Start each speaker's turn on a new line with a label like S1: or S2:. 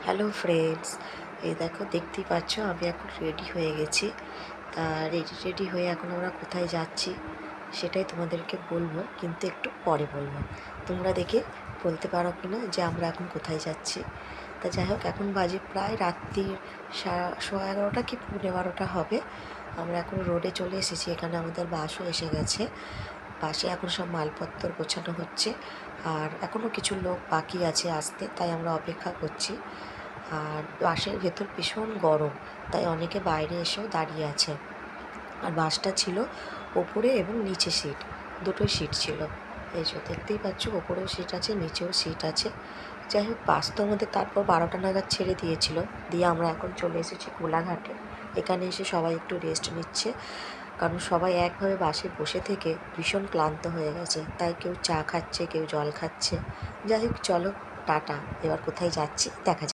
S1: Hello friends, এই দেখো দেখতেই পাচ্ছ আমি এখন রেডি হয়ে গেছি। তা রেডি হয়ে এখন আমরা কোথায় যাচ্ছি সেটাই তোমাদেরকে বলবো, কিন্তু একটু পরে বলবো। তোমরা দেখে বলতে পারো কি না যে আমরা এখন কোথায় যাচ্ছি। তা যাই হোক, এখন বাজে প্রায় রাত্রির 11:30 কি 12:30 হবে। আমরা এখন রোডে চলে এসেছি, এখানে আমাদের বাসও এসে গেছে। বাসে এখন সব মালপত্র গোছানো হচ্ছে, আর এখনও কিছু লোক বাকি আছে আসতে, তাই আমরা অপেক্ষা করছি। আর বাসের ভেতর ভীষণ গরম, তাই অনেকে বাইরে এসেও দাঁড়িয়ে আছে। আর বাসটা ছিল ওপরে এবং নিচে সিট, দুটোই সিট ছিল। এই যে দেখতেই পাচ্ছ, ওপরেও সিট আছে, নিচেও সিট আছে। যাই হোক, বাস তো আমাদের তারপর 12টা নাগাদ ছেড়ে দিয়েছিল। দিয়ে আমরা এখন চলে এসেছি কোলাঘাটে। এখানে এসে সবাই একটু রেস্ট নিচ্ছে, কারণ সবাই একভাবে বাসে বসে থেকে ভীষণ ক্লান্ত হয়ে গেছে। তাই কেউ চা খাচ্ছে, কেউ জল খাচ্ছে। যাই হোক, চলো টাটা, এবার কোথায় যাচ্ছি দেখা যাক।